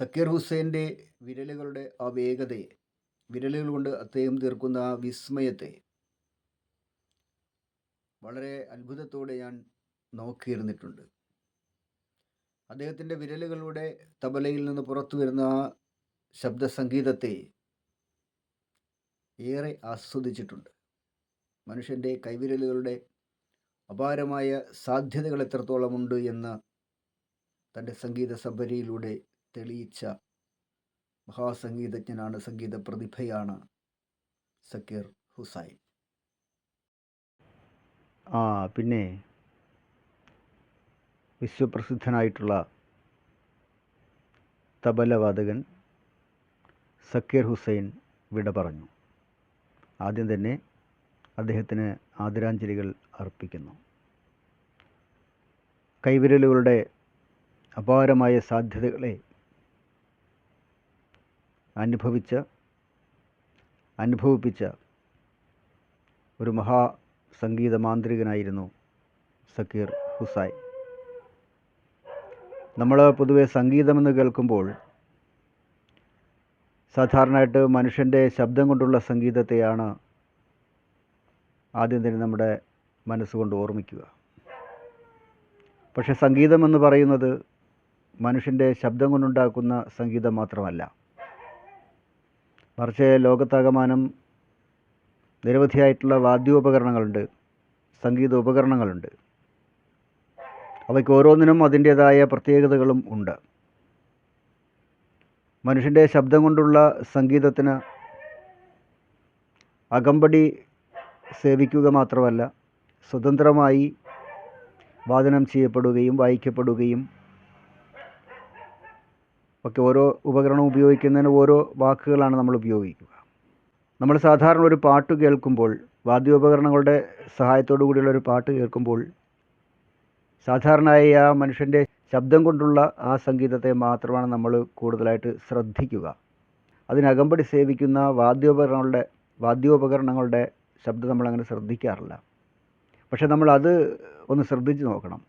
സക്കീർ ഹുസൈൻ്റെ വിരലുകളുടെ ആ വേഗതയെ, വിരലുകൾ കൊണ്ട് അദ്ദേഹം തീർക്കുന്ന ആ വിസ്മയത്തെ വളരെ അത്ഭുതത്തോടെ ഞാൻ നോക്കിയിരുന്നിട്ടുണ്ട്. അദ്ദേഹത്തിൻ്റെ വിരലുകളുടെ തബലയിൽ നിന്ന് പുറത്തു വരുന്ന ആ ശബ്ദ സംഗീതത്തെ ഏറെ ആസ്വദിച്ചിട്ടുണ്ട്. മനുഷ്യൻ്റെ കൈവിരലുകളുടെ അപാരമായ സാധ്യതകൾ എത്രത്തോളമുണ്ട് എന്ന് തൻ്റെ സംഗീത സബരിയിലൂടെ തെളിയിച്ച മഹാസംഗീതജ്ഞനാണ്, സംഗീത പ്രതിഭയാണ് സക്കീർ ഹുസൈൻ. പിന്നെ വിശ്വപ്രസിദ്ധനായിട്ടുള്ള തബലവാദകൻ സക്കീർ ഹുസൈൻ വിട പറഞ്ഞു. ആദ്യം തന്നെ അദ്ദേഹത്തിന് ആദരാഞ്ജലികൾ അർപ്പിക്കുന്നു. കൈവിരലുകളുടെ അപാരമായ സാധ്യതകളെ അനുഭവിപ്പിച്ച ഒരു സംഗീത മാന്ത്രികനായിരുന്നു സക്കീർ ഹുസൈൻ. നമ്മൾ പൊതുവെ സംഗീതമെന്ന് കേൾക്കുമ്പോൾ സാധാരണയായിട്ട് മനുഷ്യൻ്റെ ശബ്ദം കൊണ്ടുള്ള സംഗീതത്തെയാണ് ആദ്യം തന്നെ നമ്മുടെ മനസ്സുകൊണ്ട് ഓർമ്മിക്കുക. പക്ഷെ സംഗീതമെന്ന് പറയുന്നത് മനുഷ്യൻ്റെ ശബ്ദം കൊണ്ടുണ്ടാക്കുന്ന സംഗീതം മാത്രമല്ല, മറിച്ച് ലോകത്താകമാനം നിരവധിയായിട്ടുള്ള വാദ്യോപകരണങ്ങളുണ്ട്, സംഗീത ഉപകരണങ്ങളുണ്ട്. അവയ്ക്ക് ഓരോന്നിനും അതിൻ്റേതായ പ്രത്യേകതകളും ഉണ്ട്. മനുഷ്യൻ്റെ ശബ്ദം കൊണ്ടുള്ള സംഗീതത്തിന് അകമ്പടി സേവിക്കുക മാത്രമല്ല, സ്വതന്ത്രമായി വാദനം ചെയ്യപ്പെടുകയും വായിക്കപ്പെടുകയും ഒക്കെ ഓരോ ഉപകരണം ഉപയോഗിക്കുന്നതിന് ഓരോ വാക്കുകളാണ് നമ്മൾ ഉപയോഗിക്കുക. നമ്മൾ സാധാരണ ഒരു പാട്ട് കേൾക്കുമ്പോൾ, വാദ്യോപകരണങ്ങളുടെ സഹായത്തോടു കൂടിയുള്ള ഒരു പാട്ട് കേൾക്കുമ്പോൾ സാധാരണയായി ആ മനുഷ്യൻ്റെ ശബ്ദം കൊണ്ടുള്ള ആ സംഗീതത്തെ മാത്രമാണ് നമ്മൾ കൂടുതലായിട്ട് ശ്രദ്ധിക്കുക. അതിനകമ്പടി സേവിക്കുന്ന വാദ്യോപകരണങ്ങളുടെ ശബ്ദം നമ്മളങ്ങനെ ശ്രദ്ധിക്കാറില്ല. പക്ഷെ നമ്മളത് ഒന്ന് ശ്രദ്ധിച്ച് നോക്കണം.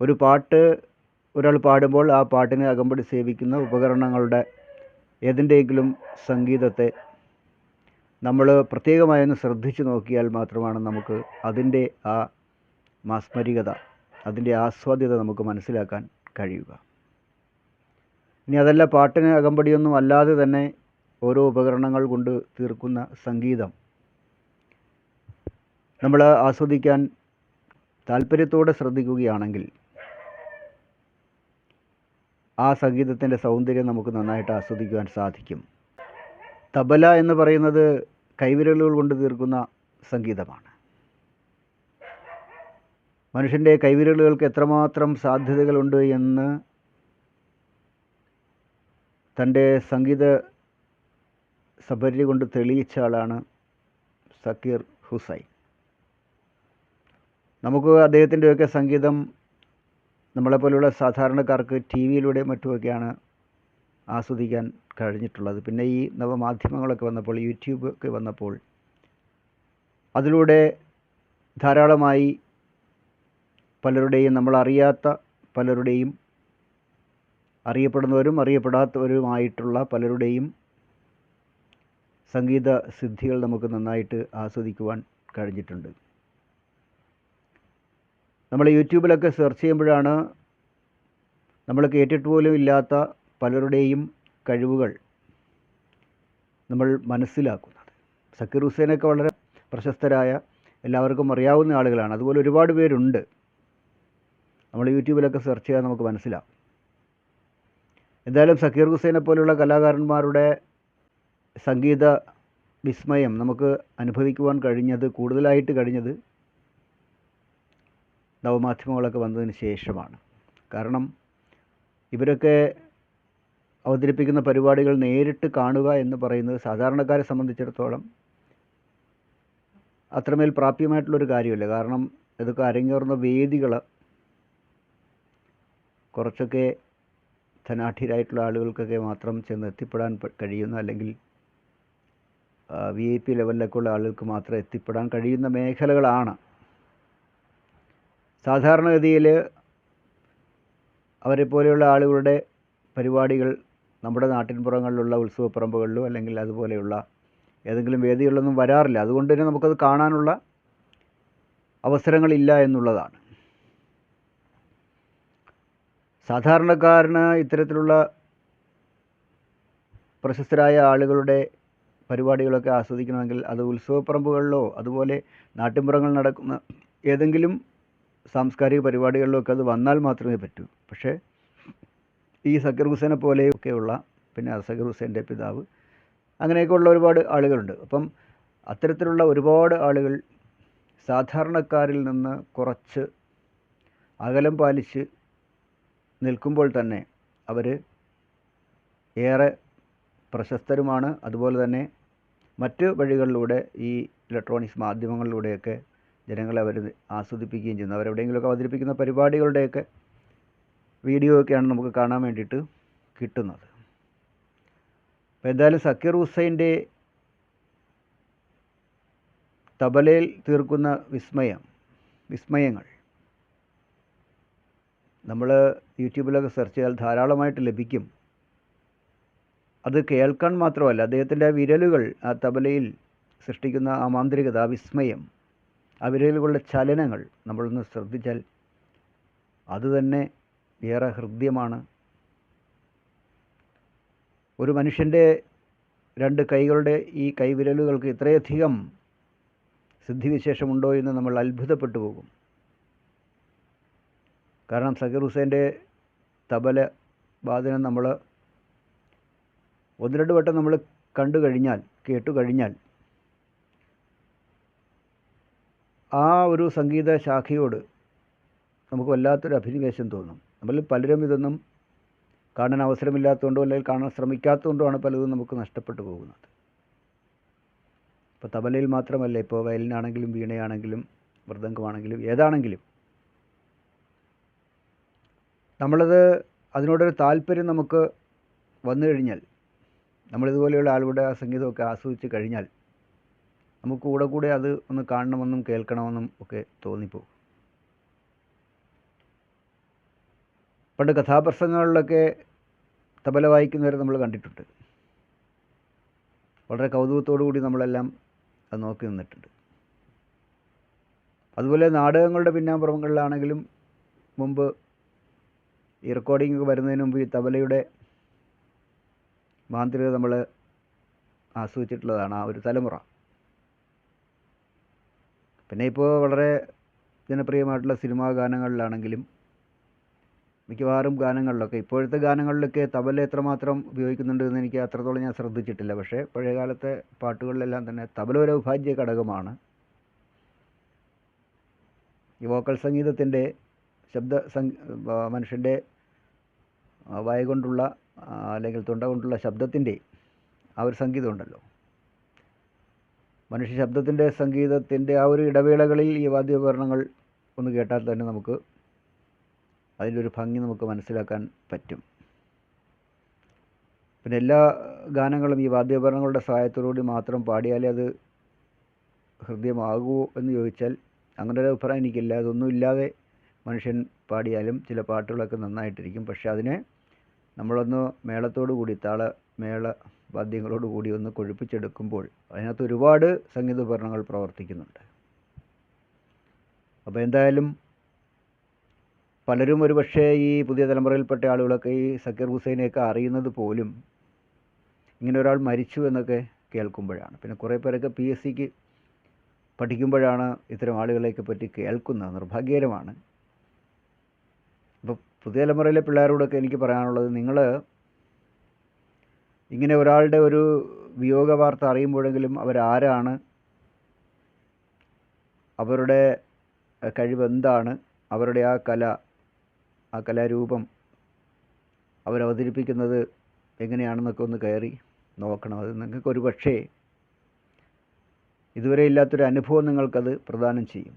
ഒരു പാട്ട് ഒരാൾ പാടുമ്പോൾ ആ പാട്ടിനെ അകമ്പടി സേവിക്കുന്ന ഉപകരണങ്ങളുടെ ഏതിൻ്റെയെങ്കിലും സംഗീതത്തെ നമ്മൾ പ്രത്യേകമായൊന്ന് ശ്രദ്ധിച്ച് നോക്കിയാൽ മാത്രമാണ് നമുക്ക് അതിൻ്റെ ആ മാസ്മരികത, അതിൻ്റെ ആസ്വാദ്യത നമുക്ക് മനസ്സിലാക്കാൻ കഴിയുക. ഇനി അതല്ല, പാട്ടിന് അകമ്പടിയൊന്നും അല്ലാതെ തന്നെ ഓരോ ഉപകരണങ്ങൾ കൊണ്ട് തീർക്കുന്ന സംഗീതം നമ്മൾ ആസ്വദിക്കാൻ താല്പര്യത്തോടെ ശ്രദ്ധിക്കുകയാണെങ്കിൽ ആ സംഗീതത്തിൻ്റെ സൗന്ദര്യം നമുക്ക് നന്നായിട്ട് ആസ്വദിക്കുവാൻ സാധിക്കും. തബല എന്ന് പറയുന്നത് കൈവിരലുകൾ കൊണ്ട് തീർക്കുന്ന സംഗീതമാണ്. മനുഷ്യൻ്റെ കൈവിരലുകൾക്ക് എത്രമാത്രം സാധ്യതകളുണ്ട് എന്ന് തൻ്റെ സംഗീത സബരി കൊണ്ട് തെളിയിച്ച ആളാണ് സക്കീർ ഹുസൈൻ. നമുക്ക് അദ്ദേഹത്തിൻ്റെയൊക്കെ സംഗീതം നമ്മളെപ്പോലുള്ള സാധാരണക്കാർക്ക് ടി വിയിലൂടെ മറ്റുമൊക്കെയാണ് ആസ്വദിക്കാൻ കഴിഞ്ഞിട്ടുള്ളത്. പിന്നെ ഈ നവമാധ്യമങ്ങളൊക്കെ വന്നപ്പോൾ, യൂട്യൂബ് ഒക്കെ വന്നപ്പോൾ അതിലൂടെ ധാരാളമായി പലരുടെയും, നമ്മളറിയാത്ത പലരുടെയും, അറിയപ്പെടുന്നവരും അറിയപ്പെടാത്തവരുമായിട്ടുള്ള പലരുടെയും സംഗീത സിദ്ധികൾ നമുക്ക് നന്നായിട്ട് ആസ്വദിക്കുവാൻ കഴിഞ്ഞിട്ടുണ്ട്. നമ്മൾ യൂട്യൂബിലൊക്കെ സെർച്ച് ചെയ്യുമ്പോഴാണ് നമ്മൾ കേട്ടിട്ട് പോലും ഇല്ലാത്ത പലരുടെയും കഴിവുകൾ നമ്മൾ മനസ്സിലാക്കുന്നത്. സക്കീർ ഹുസൈനൊക്കെ വളരെ പ്രശസ്തരായ, എല്ലാവർക്കും അറിയാവുന്ന ആളുകളാണ്. അതുപോലെ ഒരുപാട് പേരുണ്ട്. നമ്മൾ യൂട്യൂബിലൊക്കെ സെർച്ച് ചെയ്യാൻ നമുക്ക് മനസ്സിലാവും. എന്തായാലും സക്കീർ ഹുസൈനെ പോലുള്ള കലാകാരന്മാരുടെ സംഗീത വിസ്മയം നമുക്ക് അനുഭവിക്കുവാൻ കൂടുതലായിട്ട് കഴിഞ്ഞത് നവമാധ്യമങ്ങളൊക്കെ വന്നതിന് ശേഷമാണ്. കാരണം ഇവരൊക്കെ അവതരിപ്പിക്കുന്ന പരിപാടികൾ നേരിട്ട് കാണുക എന്ന് പറയുന്നത് സാധാരണക്കാരെ സംബന്ധിച്ചിടത്തോളം അത്രമേൽ പ്രാപ്യമായിട്ടുള്ളൊരു കാര്യമല്ല. കാരണം ഇതൊക്കെ അരങ്ങേറുന്ന വേദികൾ കുറച്ചൊക്കെ ധനാഢ്യരായിട്ടുള്ള ആളുകൾക്കൊക്കെ മാത്രം ചെന്ന് എത്തിപ്പെടാൻ കഴിയുന്ന, അല്ലെങ്കിൽ VIP ലെവലിലൊക്കെ ഉള്ള ആളുകൾക്ക് മാത്രം എത്തിപ്പെടാൻ കഴിയുന്ന മേഖലകളാണ്. സാധാരണഗതിയിൽ അവരെ പോലെയുള്ള ആളുകളുടെ പരിപാടികൾ നമ്മുടെ നാട്ടിൻപുറങ്ങളിലുള്ള ഉത്സവപ്പറമ്പുകളിലോ അല്ലെങ്കിൽ അതുപോലെയുള്ള ഏതെങ്കിലും വേദികളിലൊന്നും വരാറില്ല. അതുകൊണ്ട് തന്നെ നമുക്കത് കാണാനുള്ള അവസരങ്ങളില്ല എന്നുള്ളതാണ്. സാധാരണക്കാരന് ഇത്തരത്തിലുള്ള പ്രശസ്തരായ ആളുകളുടെ പരിപാടികളൊക്കെ ആസ്വദിക്കണമെങ്കിൽ അത് ഉത്സവപ്പറമ്പുകളിലോ അതുപോലെ നാട്ടിൻപുറങ്ങളിൽ നടക്കുന്ന ഏതെങ്കിലും സാംസ്കാരിക പരിപാടികളിലൊക്കെ അത് വന്നാൽ മാത്രമേ പറ്റൂ. പക്ഷേ ഈ സക്കീർ ഹുസൈനെ പോലെയൊക്കെയുള്ള, പിന്നെ സക്കീർ ഹുസൈൻ്റെ പിതാവ്, അങ്ങനെയൊക്കെയുള്ള ഒരുപാട് ആളുകളുണ്ട്. അപ്പം അത്തരത്തിലുള്ള ഒരുപാട് ആളുകൾ സാധാരണക്കാരിൽ നിന്ന് കുറച്ച് അകലം പാലിച്ച് നിൽക്കുമ്പോൾ തന്നെ അവർ ഏറെ പ്രശസ്തരുമാണ്. അതുപോലെ തന്നെ മറ്റ് വഴികളിലൂടെ ഈ ഇലക്ട്രോണിക്സ് മാധ്യമങ്ങളിലൂടെയൊക്കെ ജനങ്ങളെ അവർ ആസ്വദിപ്പിക്കുകയും ചെയ്യുന്നു. അവരെവിടെയെങ്കിലുമൊക്കെ അവതരിപ്പിക്കുന്ന പരിപാടികളുടെയൊക്കെ വീഡിയോ ഒക്കെയാണ് നമുക്ക് കാണാൻ വേണ്ടിയിട്ട് കിട്ടുന്നത്. അപ്പോൾ എന്തായാലും സക്കീർ ഹുസൈൻ്റെ തബലയിൽ തീർക്കുന്ന വിസ്മയങ്ങൾ നമ്മൾ യൂട്യൂബിലൊക്കെ സെർച്ച് ചെയ്താൽ ധാരാളമായിട്ട് ലഭിക്കും. അത് കേൾക്കാൻ മാത്രമല്ല, അദ്ദേഹത്തിൻ്റെ വിരലുകൾ ആ തബലയിൽ സൃഷ്ടിക്കുന്ന ആ മാന്ത്രികത, ആ വിസ്മയം, ആ വിരലുകളുടെ ചലനങ്ങൾ നമ്മളൊന്ന് ശ്രദ്ധിച്ചാൽ അതുതന്നെ ഏറെ ഹൃദ്യമാണ്. ഒരു മനുഷ്യൻ്റെ 2 കൈകളുടെ ഈ കൈവിരലുകൾക്ക് ഇത്രയധികം സിദ്ധിവിശേഷമുണ്ടോ എന്ന് നമ്മൾ അത്ഭുതപ്പെട്ടു പോകും. കാരണം സക്കീർ ഹുസൈൻ്റെ തബല വാദനം നമ്മൾ 1-2 വട്ടം നമ്മൾ കേട്ടു കഴിഞ്ഞാൽ ആ ഒരു സംഗീത ശാഖയോട് നമുക്ക് വല്ലാത്തൊരു അഭിനിവേശം തോന്നും. നമ്മളിൽ പലരും ഇതൊന്നും കാണാൻ അവസരമില്ലാത്തതുകൊണ്ടോ അല്ലെങ്കിൽ കാണാൻ ശ്രമിക്കാത്തതുകൊണ്ടുമാണ് പലതും നമുക്ക് നഷ്ടപ്പെട്ടു പോകുന്നത്. ഇപ്പോൾ തബലയിൽ മാത്രമല്ല, ഇപ്പോൾ വയലിനാണെങ്കിലും വീണയാണെങ്കിലും മൃദംഗമാണെങ്കിലും ഏതാണെങ്കിലും അതിനോടൊരു താല്പര്യം നമുക്ക് വന്നു കഴിഞ്ഞാൽ, നമ്മളിതുപോലെയുള്ള ആളുകളുടെ ആ സംഗീതമൊക്കെ ആസ്വദിച്ച് കഴിഞ്ഞാൽ നമുക്ക് കൂടെ അത് ഒന്ന് കാണണമെന്നും കേൾക്കണമെന്നും ഒക്കെ തോന്നിപ്പോകും. പണ്ട് കഥാപ്രസംഗങ്ങളിലൊക്കെ തബല വായിക്കുന്നവരെ നമ്മൾ കണ്ടിട്ടുണ്ട്. വളരെ കൗതുകത്തോടു കൂടി നമ്മളെല്ലാം അത് നോക്കി നിന്നിട്ടുണ്ട്. അതുപോലെ നാടകങ്ങളുടെ പിന്നാമ്പുറങ്ങളിലാണെങ്കിലും മുമ്പ് ഈ റെക്കോർഡിംഗ് വരുന്നതിന് മുമ്പ് ഈ തബലയുടെ മാന്ത്രികത നമ്മൾ ആസ്വദിച്ചിട്ടുള്ളതാണ് ആ ഒരു തലമുറ. പിന്നെ ഇപ്പോൾ വളരെ ജനപ്രിയമായിട്ടുള്ള സിനിമാ ഗാനങ്ങളിലാണെങ്കിലും മിക്കവാറും ഗാനങ്ങളിലൊക്കെ, ഇപ്പോഴത്തെ ഗാനങ്ങളിലൊക്കെ തബല എത്രമാത്രം ഉപയോഗിക്കുന്നുണ്ട് എന്ന് എനിക്ക് അത്രത്തോളം ഞാൻ ശ്രദ്ധിച്ചിട്ടില്ല. പക്ഷേ പഴയകാലത്തെ പാട്ടുകളിലെല്ലാം തന്നെ തബല ഒരു അവിഭാജ്യ ഘടകമാണ്. ഈ വോക്കൽ സംഗീതത്തിൻ്റെ മനുഷ്യൻ്റെ വായ കൊണ്ടുള്ള അല്ലെങ്കിൽ തൊണ്ട കൊണ്ടുള്ള ശബ്ദത്തിൻ്റെ ആ ഒരു സംഗീതമുണ്ടല്ലോ, മനുഷ്യ ശബ്ദത്തിൻ്റെ സംഗീതത്തിൻ്റെ ആ ഒരു ഇടവേളകളിൽ ഈ വാദ്യോപകരണങ്ങൾ ഒന്ന് കേട്ടാൽ തന്നെ നമുക്ക് അതിൻ്റെ ഒരു ഭംഗി നമുക്ക് മനസ്സിലാക്കാൻ പറ്റും. പിന്നെ എല്ലാ ഗാനങ്ങളും ഈ വാദ്യോപകരണങ്ങളുടെ സഹായത്തോടുകൂടി മാത്രം പാടിയാലേ അത് ഹൃദ്യമാകുമോ എന്ന് ചോദിച്ചാൽ അങ്ങനെ ഒരു അഭിപ്രായം എനിക്കില്ല. അതൊന്നും ഇല്ലാതെ മനുഷ്യൻ പാടിയാലും ചില പാട്ടുകളൊക്കെ നന്നായിട്ടിരിക്കും. പക്ഷെ അതിനെ നമ്മളൊന്ന് മേളത്തോടു കൂടി, മേള വാദ്യങ്ങളോടുകൂടി ഒന്ന് കൊഴുപ്പിച്ചെടുക്കുമ്പോൾ അതിനകത്ത് ഒരുപാട് സംഗീതോപകരണങ്ങൾ പ്രവർത്തിക്കുന്നുണ്ട്. അപ്പോൾ എന്തായാലും പലരും ഒരുപക്ഷേ ഈ പുതിയ തലമുറയിൽപ്പെട്ട ആളുകളൊക്കെ ഈ സക്കീർ ഹുസൈനെയൊക്കെ അറിയുന്നത് പോലും ഇങ്ങനെ ഒരാൾ മരിച്ചു എന്നൊക്കെ കേൾക്കുമ്പോഴാണ്. പിന്നെ കുറേ പേരൊക്കെ PSCക്ക് പഠിക്കുമ്പോഴാണ് ഇത്തരം ആളുകളെയൊക്കെ പറ്റി കേൾക്കുന്നത്. നിർഭാഗ്യകരമാണ്. അപ്പോൾ പുതിയ തലമുറയിലെ പിള്ളേരോടൊക്കെ എനിക്ക് പറയാനുള്ളത്, നിങ്ങൾ ഇങ്ങനെ ഒരാളുടെ ഒരു വിയോഗ വാർത്ത അറിയുമ്പോഴെങ്കിലും അവരാരാണ്, അവരുടെ കഴിവെന്താണ്, അവരുടെ ആ കലാരൂപം അവരവതരിപ്പിക്കുന്നത് എങ്ങനെയാണെന്നൊക്കെ ഒന്ന് കയറി നോക്കണം. അത് നിങ്ങൾക്കൊരു പക്ഷേ ഇതുവരെ ഇല്ലാത്തൊരു അനുഭവം നിങ്ങൾക്കത് പ്രദാനം ചെയ്യും.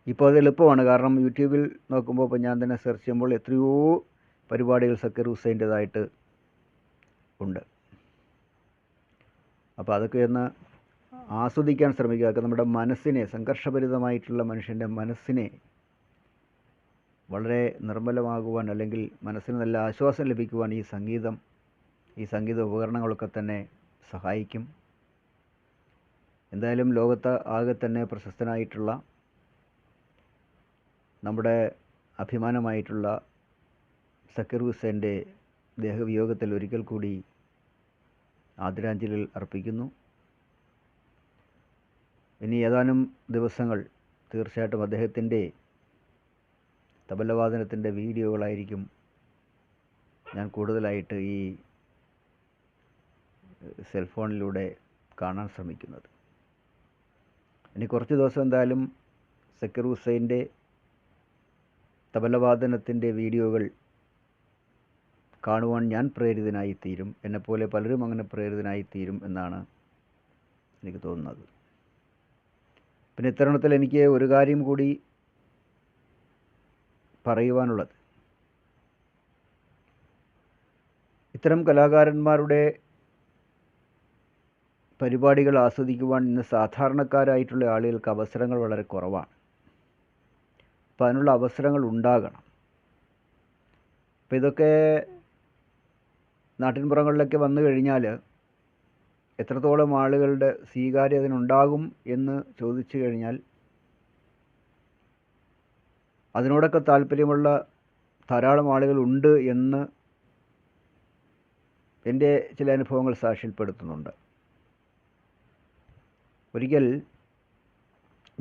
ഇപ്പോൾ അത് എളുപ്പമാണ്. കാരണം യൂട്യൂബിൽ നോക്കുമ്പോൾ ഇപ്പോൾ ഞാൻ തന്നെ സെർച്ച് ചെയ്യുമ്പോൾ എത്രയോ പരിപാടികൾ സക്കീർ ഹുസൈൻ്റേതായിട്ട് ഉണ്ട്. അപ്പോൾ അതൊക്കെ ഒന്ന് ആസ്വദിക്കാൻ ശ്രമിക്കുക. അതൊക്കെ നമ്മുടെ മനസ്സിനെ, സംഘർഷഭരിതമായിട്ടുള്ള മനുഷ്യൻ്റെ മനസ്സിനെ വളരെ നിർമ്മലമാകുവാൻ, അല്ലെങ്കിൽ മനസ്സിന് നല്ല ആശ്വാസം ലഭിക്കുവാൻ ഈ സംഗീത ഉപകരണങ്ങളൊക്കെ തന്നെ സഹായിക്കും. എന്തായാലും ലോകത്ത് ആകെ തന്നെ പ്രശസ്തനായിട്ടുള്ള നമ്മുടെ അഭിമാനമായിട്ടുള്ള സക്കീർ ഹുസൈൻ്റെ ദേഹവിയോഗത്തിൽ ഒരിക്കൽ കൂടി ആദരാഞ്ജലികൾ അർപ്പിക്കുന്നു. ഇനി ഏതാനും ദിവസങ്ങൾ തീർച്ചയായിട്ടും അദ്ദേഹത്തിൻ്റെ തബലവാദനത്തിൻ്റെ വീഡിയോകളായിരിക്കും ഞാൻ കൂടുതലായിട്ട് ഈ സെൽഫോണിലൂടെ കാണാൻ ശ്രമിക്കുന്നത്. ഇനി കുറച്ച് ദിവസം എന്തായാലും സക്കീർ ഹുസൈൻ്റെ തബലവാദനത്തിൻ്റെ വീഡിയോകൾ കാണുവാൻ ഞാൻ പ്രേരിതനായിത്തീരും. എന്നെപ്പോലെ പലരും അങ്ങനെ പ്രേരിതനായിത്തീരും എന്നാണ് എനിക്ക് തോന്നുന്നത്. പിന്നെ ഇത്തരുണത്തിൽ എനിക്ക് ഒരു കാര്യം കൂടി പറയുവാനുള്ളത്, ഇത്തരം കലാകാരന്മാരുടെ പരിപാടികൾ ആസ്വദിക്കുവാൻ ഇന്ന് സാധാരണക്കാരായിട്ടുള്ള ആളുകൾക്ക് അവസരങ്ങൾ വളരെ കുറവാണ്. അപ്പോൾ അതിനുള്ള അവസരങ്ങൾ ഉണ്ടാകണം. അപ്പോൾ ഇതൊക്കെ നാട്ടിൻപുറങ്ങളിലൊക്കെ വന്നു കഴിഞ്ഞാൽ എത്രത്തോളം ആളുകളുടെ സ്വീകാര്യത അതിനുണ്ടാകും എന്ന് ചോദിച്ചു കഴിഞ്ഞാൽ അതിനോടൊക്കെ താല്പര്യമുള്ള ധാരാളം ആളുകളുണ്ട് എന്ന് എൻ്റെ ചില അനുഭവങ്ങൾ സാക്ഷ്യപ്പെടുത്തുന്നുണ്ട്. ഒരിക്കൽ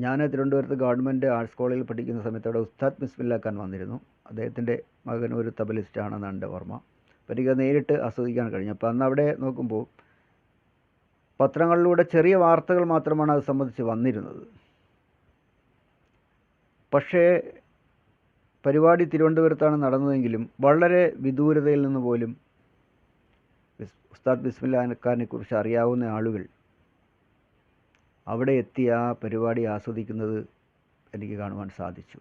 ഞാൻ തിരുവനന്തപുരത്ത് ഗവൺമെൻറ് ആർട്സ് കോളേജിൽ പഠിക്കുന്ന സമയത്ത് അവിടെ ഉസ്താദ് ബിസ്മില്ല ഖാൻ വന്നിരുന്നു. അദ്ദേഹത്തിൻ്റെ മകൻ ഒരു തബലിസ്റ്റാണെന്നാണ് എൻ്റെ ഓർമ്മ. അപ്പോൾ എനിക്കത് നേരിട്ട് ആസ്വദിക്കാൻ കഴിഞ്ഞു. അപ്പോൾ അന്ന് അവിടെ നോക്കുമ്പോൾ പത്രങ്ങളിലൂടെ ചെറിയ വാർത്തകൾ മാത്രമാണ് അത് സംബന്ധിച്ച് വന്നിരുന്നത്. പക്ഷേ പരിപാടി തിരുവനന്തപുരത്താണ് നടന്നതെങ്കിലും വളരെ വിദൂരതയിൽ നിന്ന് പോലും ഉസ്താദ് ബിസ്മില്ല ഖാനെ കുറിച്ച് അറിയാവുന്ന ആളുകൾ അവിടെ എത്തി ആ പരിപാടി ആസ്വദിക്കുന്നത് എനിക്ക് കാണുവാൻ സാധിച്ചു.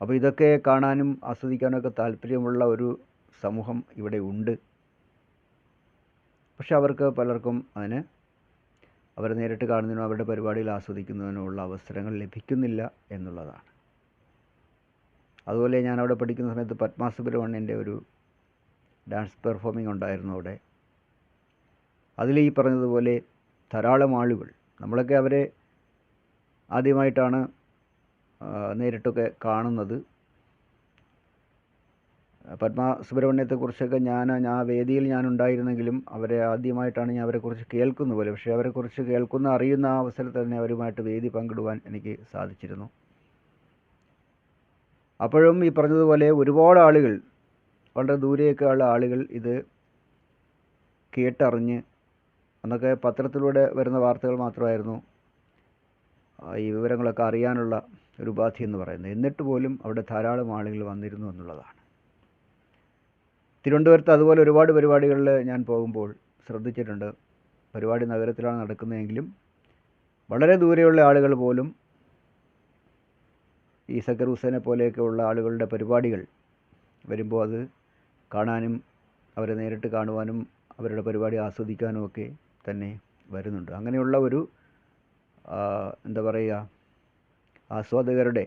അപ്പോൾ ഇതൊക്കെ കാണാനും ആസ്വദിക്കാനൊക്കെ താല്പര്യമുള്ള ഒരു സമൂഹം ഇവിടെ ഉണ്ട്. പക്ഷെ അവർക്ക് പലർക്കും അതിന് അവരെ നേരിട്ട് കാണുന്നതിനോ അവരുടെ പരിപാടിയിൽ ആസ്വദിക്കുന്നതിനോ ഉള്ള അവസരങ്ങൾ ലഭിക്കുന്നില്ല എന്നുള്ളതാണ്. അതുപോലെ ഞാൻ അവിടെ പഠിക്കുന്ന സമയത്ത് പത്മ സുബ്രഹ്മണ്യൻ്റെ ഒരു ഡാൻസ് പെർഫോമിംഗ് ഉണ്ടായിരുന്നു അവിടെ. അതിൽ ഈ പറഞ്ഞതുപോലെ ധാരാളം ആളുകൾ, നമ്മളൊക്കെ അവരെ ആദ്യമായിട്ടാണ് നേരിട്ടൊക്കെ കാണുന്നത്. പത്മ സുബ്രഹ്മണ്യത്തെക്കുറിച്ചൊക്കെ ആ വേദിയിൽ ഞാനുണ്ടായിരുന്നെങ്കിലും അവരെ ആദ്യമായിട്ടാണ് ഞാൻ അവരെക്കുറിച്ച് കേൾക്കുന്ന പോലെ. പക്ഷേ അവരെക്കുറിച്ച് അറിയുന്ന ആ അവസരത്തിൽ തന്നെ അവരുമായിട്ട് വേദി പങ്കിടുവാൻ എനിക്ക് സാധിച്ചിരുന്നു. അപ്പോഴും ഈ പറഞ്ഞതുപോലെ ഒരുപാട് ആളുകൾ, വളരെ ദൂരെയൊക്കെയുള്ള ആളുകൾ ഇത് കേട്ടറിഞ്ഞ്, അന്നൊക്കെ പത്രത്തിലൂടെ വരുന്ന വാർത്തകൾ മാത്രമായിരുന്നു ഈ വിവരങ്ങളൊക്കെ അറിയാനുള്ള ഒരു ഉപാധി എന്ന് പറയുന്നത്. എന്നിട്ട് പോലും അവിടെ ധാരാളം ആളുകൾ വന്നിരുന്നു എന്നുള്ളതാണ്. തിരുവനന്തപുരത്ത് അതുപോലെ ഒരുപാട് പരിപാടികളിൽ ഞാൻ പോകുമ്പോൾ ശ്രദ്ധിച്ചിട്ടുണ്ട്. പരിപാടി നഗരത്തിലാണ് നടക്കുന്നതെങ്കിലും വളരെ ദൂരെയുള്ള ആളുകൾ പോലും ഈ സക്കീർ ഹുസൈനെ പോലെയൊക്കെ ഉള്ള ആളുകളുടെ പരിപാടികൾ വരുമ്പോൾ അത് കാണാനും അവരെ നേരിട്ട് കാണുവാനും അവരുടെ പരിപാടി ആസ്വദിക്കാനും ഒക്കെ തന്നെ വരുന്നുണ്ട്. അങ്ങനെയുള്ള ഒരു എന്താ പറയുക, ആസ്വാദകരുടെ,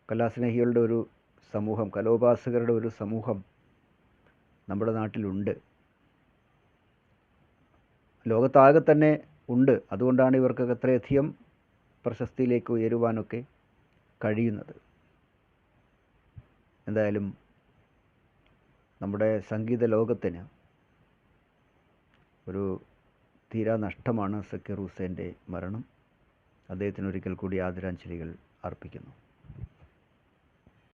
കലാസ്നേഹികളുടെ ഒരു സമൂഹം, കലോപാസകരുടെ ഒരു സമൂഹം നമ്മുടെ നാട്ടിലുണ്ട്, ലോകത്താകെ തന്നെ ഉണ്ട്. അതുകൊണ്ടാണ് ഇവർക്കൊക്കെ അത്രയധികം പ്രശസ്തിയിലേക്ക് ഉയരുവാനൊക്കെ കഴിയുന്നത്. എന്തായാലും നമ്മുടെ സംഗീത ലോകത്തിന് ഒരു തീരാ നഷ്ടമാണ് സക്കീർ ഹുസൈൻ്റെ മരണം. അദ്ദേഹത്തിന് ഒരിക്കൽ കൂടി ആദരാഞ്ജലികൾ അർപ്പിക്കുന്നു.